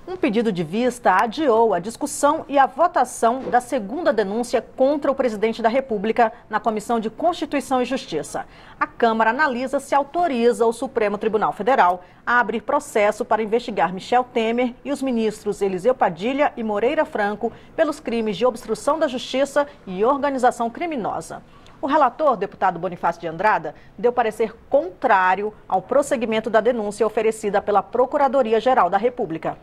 Um pedido de vista adiou a discussão e a votação da segunda denúncia contra o presidente da República na Comissão de Constituição e Justiça. A Câmara analisa se autoriza o Supremo Tribunal Federal a abrir processo para investigar Michel Temer e os ministros Eliseu Padilha e Moreira Franco pelos crimes de obstrução da justiça e organização criminosa. O relator, deputado Bonifácio de Andrada, deu parecer contrário ao prosseguimento da denúncia oferecida pela Procuradoria-Geral da República.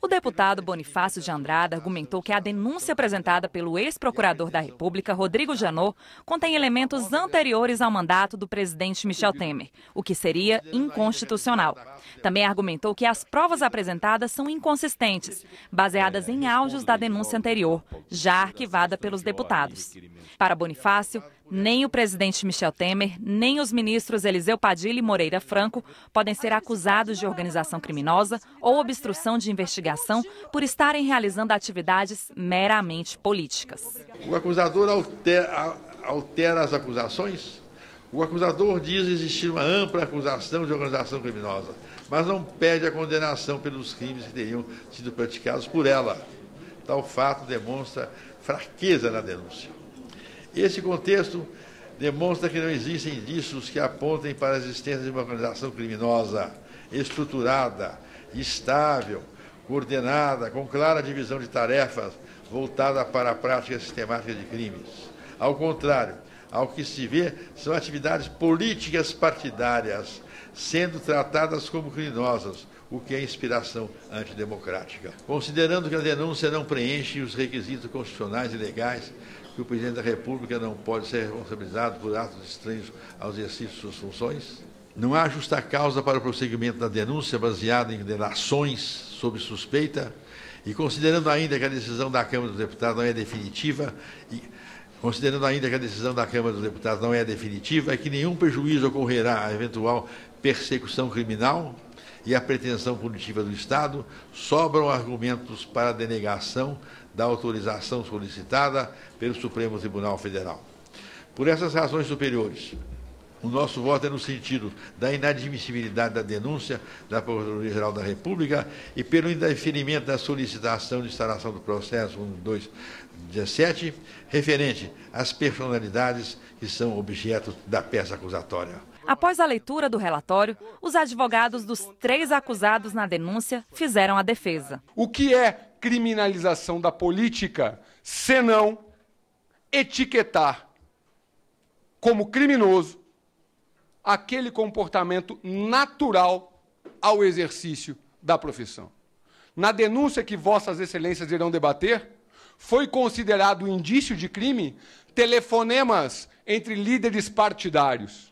O deputado Bonifácio de Andrada argumentou que a denúncia apresentada pelo ex-procurador da República, Rodrigo Janot, contém elementos anteriores ao mandato do presidente Michel Temer, o que seria inconstitucional. Também argumentou que as provas apresentadas são inconsistentes, baseadas em áudios da denúncia anterior, já arquivada pelos deputados. Para Bonifácio, nem o presidente Michel Temer, nem os ministros Eliseu Padilha e Moreira Franco podem ser acusados de organização criminosa ou obstrução de investigação por estarem realizando atividades meramente políticas. O acusador altera as acusações. O acusador diz existir uma ampla acusação de organização criminosa, mas não pede a condenação pelos crimes que teriam sido praticados por ela. Tal fato demonstra fraqueza na denúncia. Esse contexto demonstra que não existem indícios que apontem para a existência de uma organização criminosa, estruturada, estável, coordenada, com clara divisão de tarefas, voltada para a prática sistemática de crimes. Ao contrário, ao que se vê, são atividades políticas partidárias, sendo tratadas como criminosas, o que é inspiração antidemocrática. Considerando que a denúncia não preenche os requisitos constitucionais e legais, que o presidente da República não pode ser responsabilizado por atos estranhos ao exercício de suas funções, não há justa causa para o prosseguimento da denúncia baseada em delações sob suspeita, e considerando ainda que a decisão da Câmara dos Deputados não é definitiva, e que nenhum prejuízo ocorrerá à eventual persecução criminal e à pretensão punitiva do Estado, sobram argumentos para a denegação da autorização solicitada pelo Supremo Tribunal Federal. Por essas razões superiores, o nosso voto é no sentido da inadmissibilidade da denúncia da Procuradoria-Geral da República e pelo indeferimento da solicitação de instalação do processo 1217, referente às personalidades que são objeto da peça acusatória. Após a leitura do relatório, os advogados dos 3 acusados na denúncia fizeram a defesa. O que é criminalização da política, senão etiquetar como criminoso aquele comportamento natural ao exercício da profissão? Na denúncia que vossas excelências irão debater, foi considerado indício de crime telefonemas entre líderes partidários.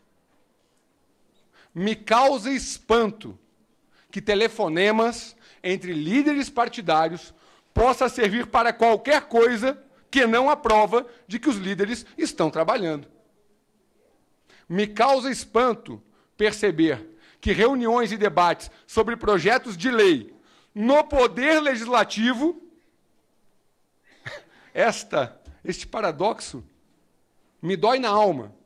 Me causa espanto que telefonemas entre líderes partidários possa servir para qualquer coisa que não a prova de que os líderes estão trabalhando. Me causa espanto perceber que reuniões e debates sobre projetos de lei no Poder Legislativo, este paradoxo me dói na alma.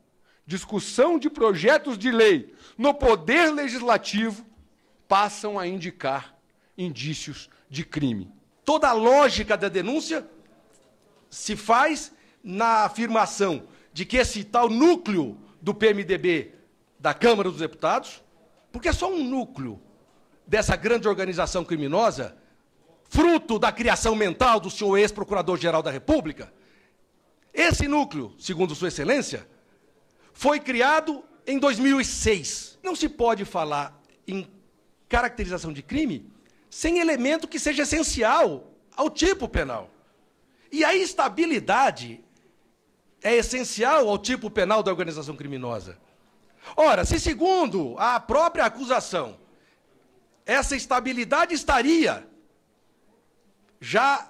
Discussão de projetos de lei no Poder Legislativo passam a indicar indícios de crime. Toda a lógica da denúncia se faz na afirmação de que esse tal núcleo do PMDB da Câmara dos Deputados, porque é só um núcleo dessa grande organização criminosa, fruto da criação mental do senhor ex-procurador-geral da República, esse núcleo, segundo Sua Excelência, foi criado em 2006. Não se pode falar em caracterização de crime sem elemento que seja essencial ao tipo penal. E a estabilidade é essencial ao tipo penal da organização criminosa. Ora, se segundo a própria acusação, essa estabilidade estaria já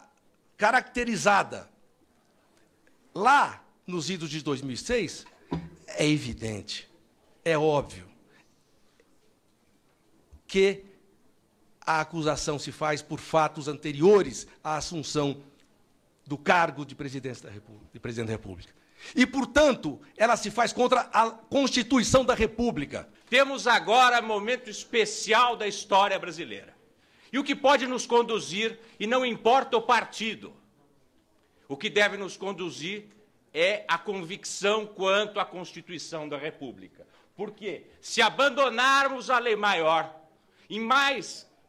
caracterizada lá nos idos de 2006, é evidente, é óbvio, que a acusação se faz por fatos anteriores à assunção do cargo de presidente da República. E, portanto, ela se faz contra a Constituição da República. Temos agora momento especial da história brasileira. E o que pode nos conduzir, e não importa o partido, o que deve nos conduzir é a convicção quanto à Constituição da República. Porque se abandonarmos a lei maior,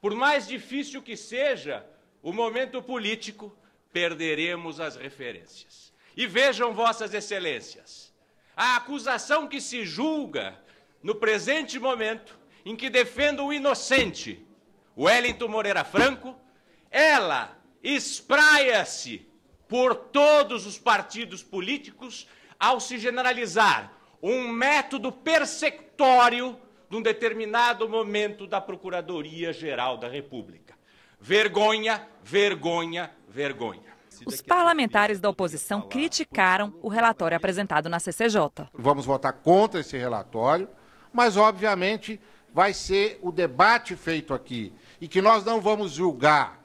por mais difícil que seja o momento político, perderemos as referências. E vejam, vossas excelências, a acusação que se julga no presente momento, em que defende o inocente, Wellington Moreira Franco, ela espraia-se por todos os partidos políticos ao se generalizar um método persecutório de um determinado momento da Procuradoria-Geral da República. Vergonha, vergonha, vergonha. Os parlamentares da oposição criticaram o relatório apresentado na CCJ. Vamos votar contra esse relatório, mas obviamente vai ser o debate feito aqui e que nós não vamos julgar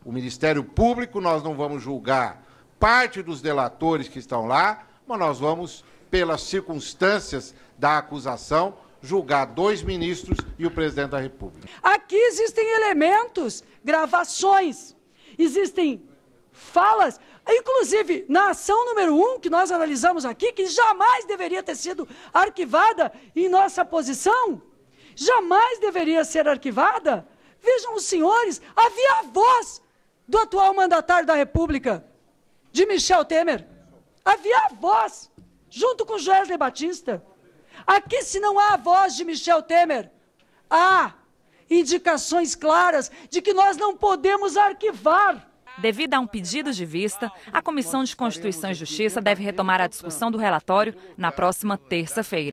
o Ministério Público, nós não vamos julgar parte dos delatores que estão lá, mas nós vamos, pelas circunstâncias da acusação, julgar 2 ministros e o presidente da República. Aqui existem elementos, gravações, existem falas, inclusive na ação número 1 que nós analisamos aqui, que jamais deveria ter sido arquivada em nossa posição, jamais deveria ser arquivada. Vejam os senhores, havia a voz do atual mandatário da República, de Michel Temer. Havia a voz, junto com Joesley Batista. Aqui, se não há a voz de Michel Temer, há indicações claras de que nós não podemos arquivar. Devido a um pedido de vista, a Comissão de Constituição e Justiça deve retomar a discussão do relatório na próxima terça-feira.